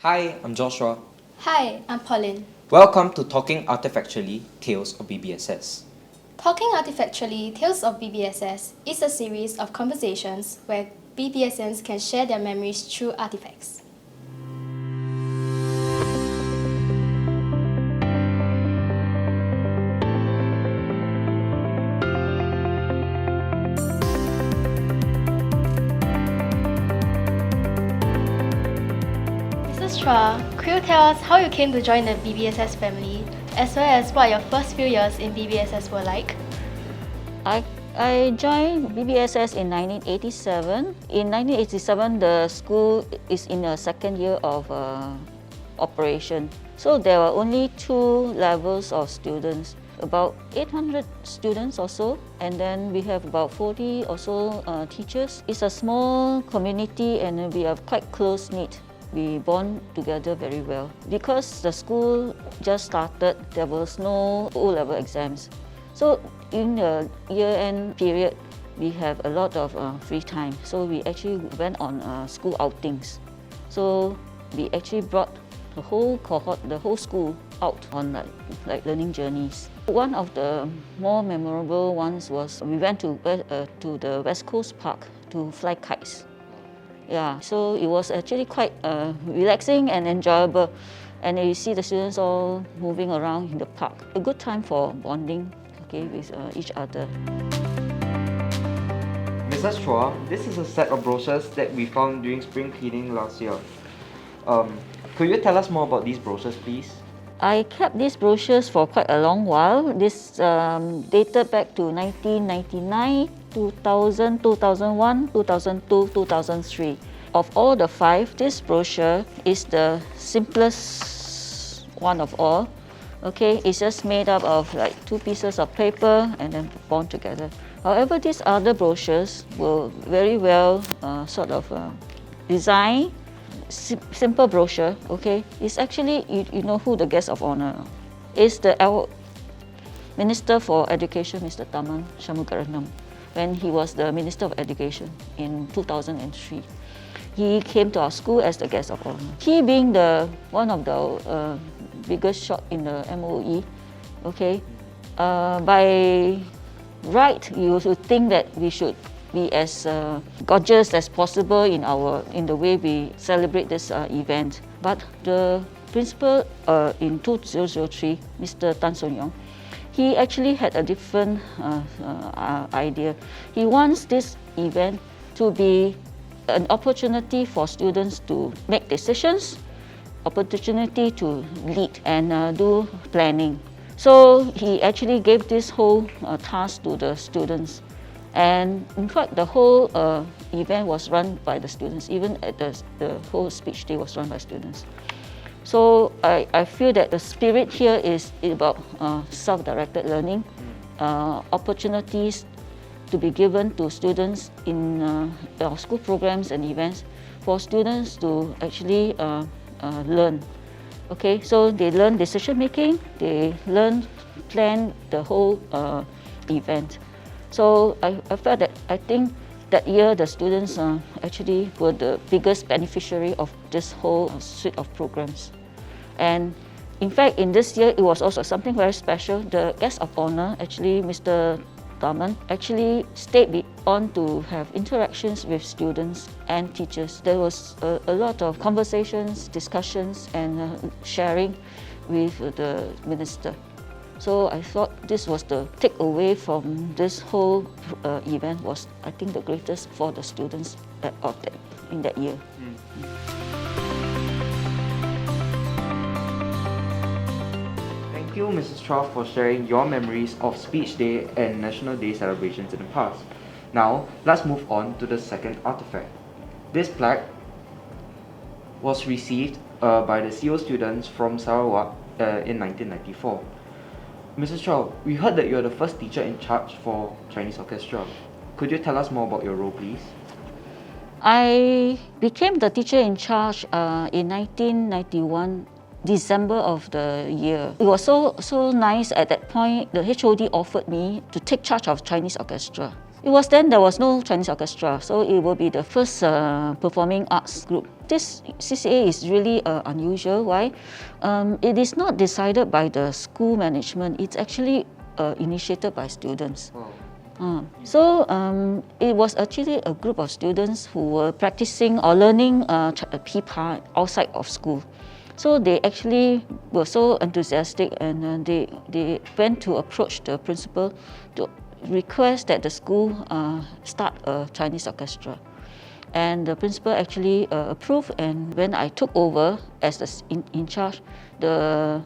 Hi, I'm Joshua. Hi, I'm Pauline. Welcome to Talking Artefactually, Tales of BBSS. Talking Artefactually, Tales of BBSS is a series of conversations where BBSNs can share their memories through artifacts. Mrs. Chua, could you tell us how you came to join the BBSS family, as well as what your first few years in BBSS were like? I joined BBSS in 1987. In 1987, the school is in a second year of operation. So there were only 2 levels of students, about 800 students or so, and then we have about 40 or so teachers. It's a small community and we are quite close-knit. We bond together very well. Because the school just started, there was no O-level exams. So in the year-end period, we have a lot of free time. So we actually went on school outings. So we actually brought the whole cohort, the whole school out on like learning journeys. One of the more memorable ones was we went to the West Coast Park to fly kites. Yeah, so it was actually quite relaxing and enjoyable. And you see the students all moving around in the park. A good time for bonding with each other. Mrs. Chua, this is a set of brochures that we found during spring cleaning last year. Could you tell us more about these brochures, please? I kept these brochures for quite a long while. This dated back to 1999, 2000, 2001, 2002, 2003. Of all the 5, this brochure is the simplest one of all. Okay, it's just made up of like 2 pieces of paper and then bound together. However, these other brochures were very well designed. Simple brochure, okay? It's actually, you know who the guest of honor is. Our Minister for Education, Mr. Taman Shanmugaratnam, when he was the Minister of Education in 2003. He came to our school as the guest of honor. He being one of the biggest shot in the MOE, okay? By right, you would think that we should be as gorgeous as possible in the way we celebrate this event. But the principal in 2003, Mr. Tan Son Yong, he actually had a different idea. He wants this event to be an opportunity for students to make decisions, opportunity to lead and do planning. So he actually gave this whole task to the students. And in fact, the whole event was run by the students. Even at the whole speech day was run by students. So I feel that the spirit here is about self-directed learning, opportunities to be given to students in our school programs and events for students to actually learn. Okay, so they learn decision making, they plan the whole event. So I felt that I think that year the students actually were the biggest beneficiary of this whole suite of programs. And in fact, in this year, it was also something very special. The guest of honor, actually, Mr. Taman, actually stayed on to have interactions with students and teachers. There was a lot of conversations, discussions, and sharing with the minister. So I thought this was the takeaway from this whole event was, I think, the greatest for the students in that year. Thank you, Mrs. Chua, for sharing your memories of Speech Day and National Day celebrations in the past. Now, let's move on to the second artifact. This plaque was received by the CO students from Sarawak in 1994. Mrs. Chua, we heard that you're the first teacher in charge for Chinese Orchestra. Could you tell us more about your role, please? I became the teacher in charge in 1991, December of the year. It was so nice at that point. The HOD offered me to take charge of Chinese Orchestra. It was then there was no Chinese orchestra, so it will be the first performing arts group. This CCA is really unusual. Why? It is not decided by the school management. It's actually initiated by students. Wow. It was actually a group of students who were practicing or learning pipa outside of school. So they actually were so enthusiastic, and they went to approach the principal to request that the school start a Chinese orchestra. And the principal actually approved, and when I took over as the in charge, the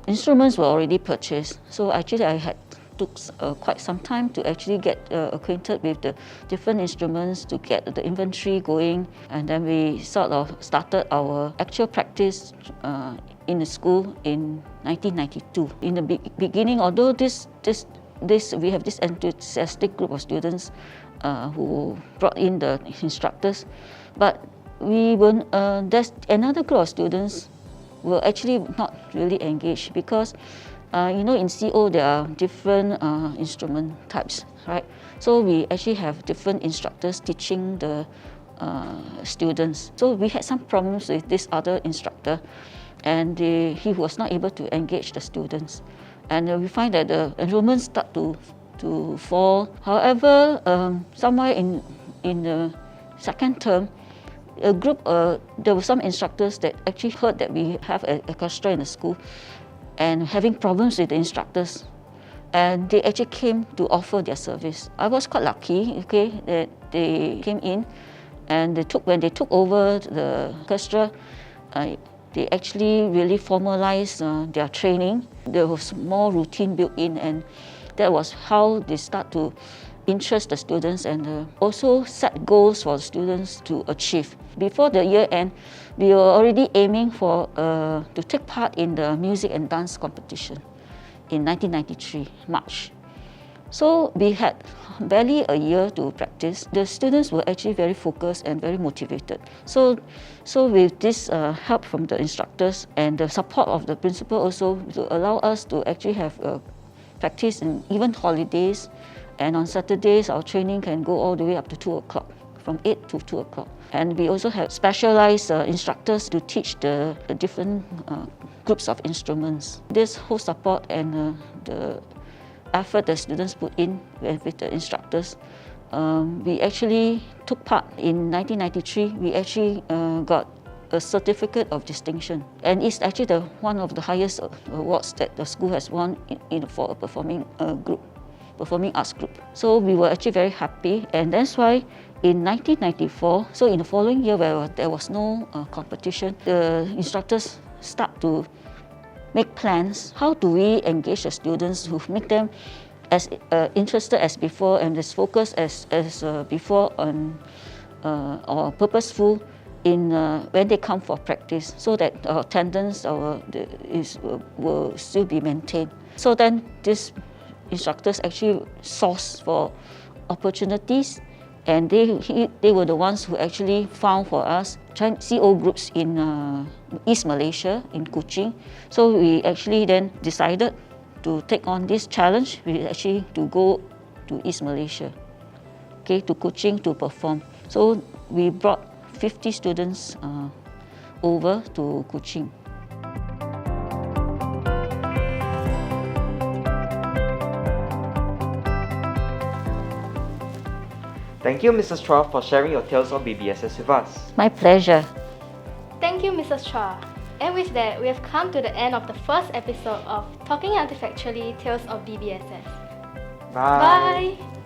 instruments were already purchased. So actually I had took quite some time to actually get acquainted with the different instruments, to get the inventory going, and then we sort of started our actual practice in the school in 1992. In the beginning, although we have this enthusiastic group of students who brought in the instructors, but there's another group of students were actually not really engaged, because in CO there are different instrument types, right? So we actually have different instructors teaching the students. So we had some problems with this other instructor, and he was not able to engage the students. And we find that the enrollment start to fall. However, somewhere in the second term, there were some instructors that actually heard that we have an orchestra in the school and having problems with the instructors, and they actually came to offer their service. I was quite lucky, okay, that they came in, and when they took over the orchestra, they actually really formalized their training. There was more routine built in, and that was how they start to interest the students, and also set goals for the students to achieve. Before the year end, we were already aiming for to take part in the music and dance competition in 1993, March. So we had barely a year to practice. The students were actually very focused and very motivated. So with this help from the instructors and the support of the principal also, to allow us to actually have practice in even holidays. And on Saturdays, our training can go all the way up to 2 o'clock, from 8 to 2 o'clock. And we also have specialized instructors to teach the different groups of instruments. This whole support and the effort the students put in with the instructors, we actually took part in 1993. We actually got a certificate of distinction, and it's actually one of the highest awards that the school has won for a performing arts group. So we were actually very happy, and that's why in 1994, so in the following year where there was no competition, the instructors start to make plans. How do we engage the students to make them as interested as before and as focused as before or purposeful in when they come for practice, so that attendance will still be maintained. So then these instructors actually source for opportunities, and they were the ones who actually found for us CO groups in East Malaysia, in Kuching. So we actually then decided to take on this challenge. We actually to go to East Malaysia, okay, to Kuching to perform. So we brought 50 students over to Kuching. Thank you, Mrs. Chua, for sharing your tales of BBSS with us. My pleasure. Thank you, Mrs. Chua. And with that, we have come to the end of the first episode of Talking Artefactually Tales of BBSS. Bye. Bye!